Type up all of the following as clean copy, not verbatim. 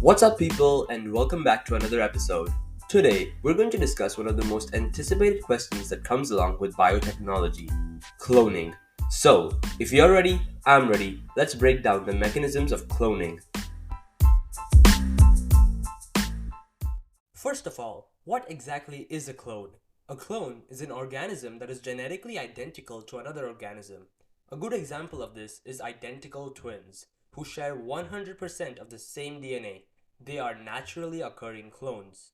What's up, people, and welcome back to another episode. Today, we're going to discuss one of the most anticipated questions that comes along with biotechnology cloning. So, if you're ready, I'm ready. Let's break down the mechanisms of cloning. First of all, what exactly is a clone? A clone is an organism that is genetically identical to another organism. A good example of this is identical twins, who share 100% of the same DNA. They are naturally occurring clones.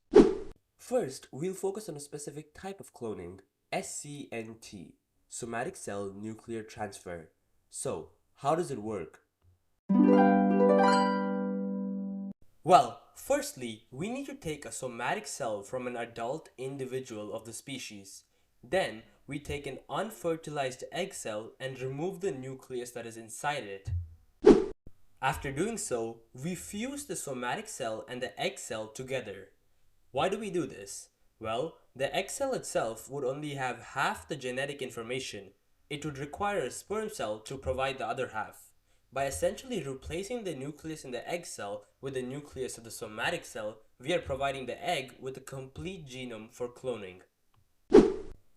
First, we'll focus on a specific type of cloning, SCNT, somatic cell nuclear transfer. So, how does it work? Well, firstly, we need to take a somatic cell from an adult individual of the species. Then, we take an unfertilized egg cell and remove the nucleus that is inside it. After doing so, we fuse the somatic cell and the egg cell together. Why do we do this? Well, the egg cell itself would only have half the genetic information. It would require a sperm cell to provide the other half. By essentially replacing the nucleus in the egg cell with the nucleus of the somatic cell, we are providing the egg with a complete genome for cloning.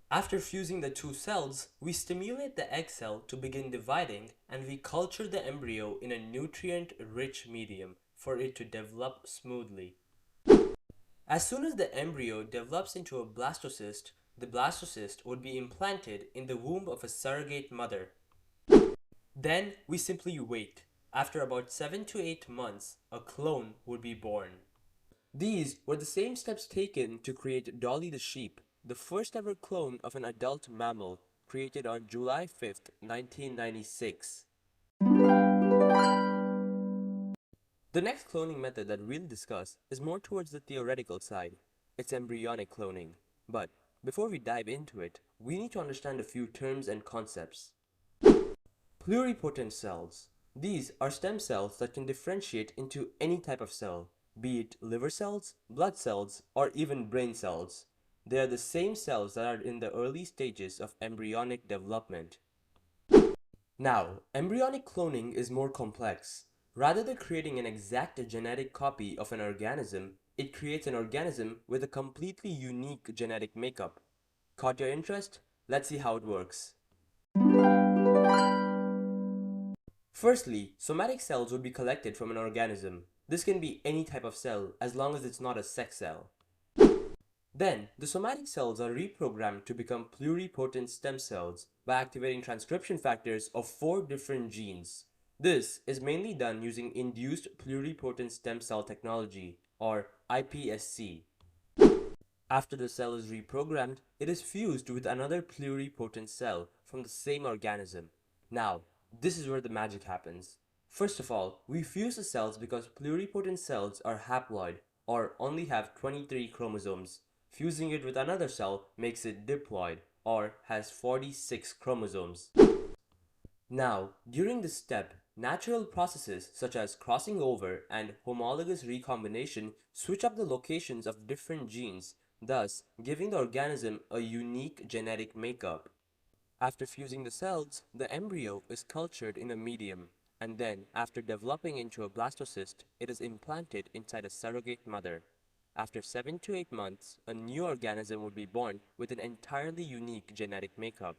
After fusing the two cells, we stimulate the egg cell to begin dividing and we culture the embryo in a nutrient-rich medium for it to develop smoothly. As soon as the embryo develops into a blastocyst, the blastocyst would be implanted in the womb of a surrogate mother. Then we simply wait. After about 7 to 8 months, a clone would be born. These were the same steps taken to create Dolly the sheep, the first ever clone of an adult mammal, created on July 5th, 1996. The next cloning method that we'll discuss is more towards the theoretical side. It's embryonic cloning. But before we dive into it, we need to understand a few terms and concepts. Pluripotent cells. These are stem cells that can differentiate into any type of cell, be it liver cells, blood cells, or even brain cells. They are the same cells that are in the early stages of embryonic development. Now, embryonic cloning is more complex. Rather than creating an exact genetic copy of an organism, it creates an organism with a completely unique genetic makeup. Caught your interest? Let's see how it works. Firstly, somatic cells would be collected from an organism. This can be any type of cell as long as it's not a sex cell. Then, the somatic cells are reprogrammed to become pluripotent stem cells by activating transcription factors of 4 different genes. This is mainly done using induced pluripotent stem cell technology, or iPSC. After the cell is reprogrammed, it is fused with another pluripotent cell from the same organism. Now, this is where the magic happens. First of all, we fuse the cells because pluripotent cells are haploid, or only have 23 chromosomes. Fusing it with another cell makes it diploid, or has 46 chromosomes. Now, during this step, natural processes such as crossing over and homologous recombination switch up the locations of different genes, thus giving the organism a unique genetic makeup. After fusing the cells, the embryo is cultured in a medium, and then, after developing into a blastocyst, it is implanted inside a surrogate mother. After 7 to 8 months, a new organism would be born with an entirely unique genetic makeup.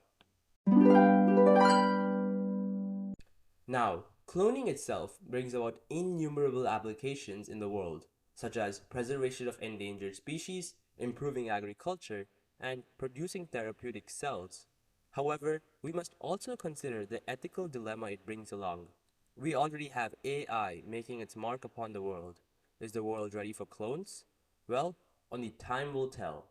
Now, cloning itself brings about innumerable applications in the world, such as preservation of endangered species, improving agriculture, and producing therapeutic cells. However, we must also consider the ethical dilemma it brings along. We already have AI making its mark upon the world. Is the world ready for clones? Well, only time will tell.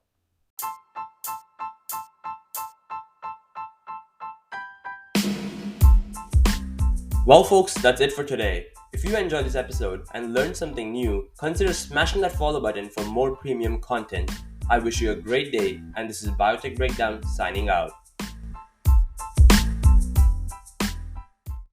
Well, folks, that's it for today. If you enjoyed this episode and learned something new, consider smashing that follow button for more premium content. I wish you a great day, and this is Biotech Breakdown signing out.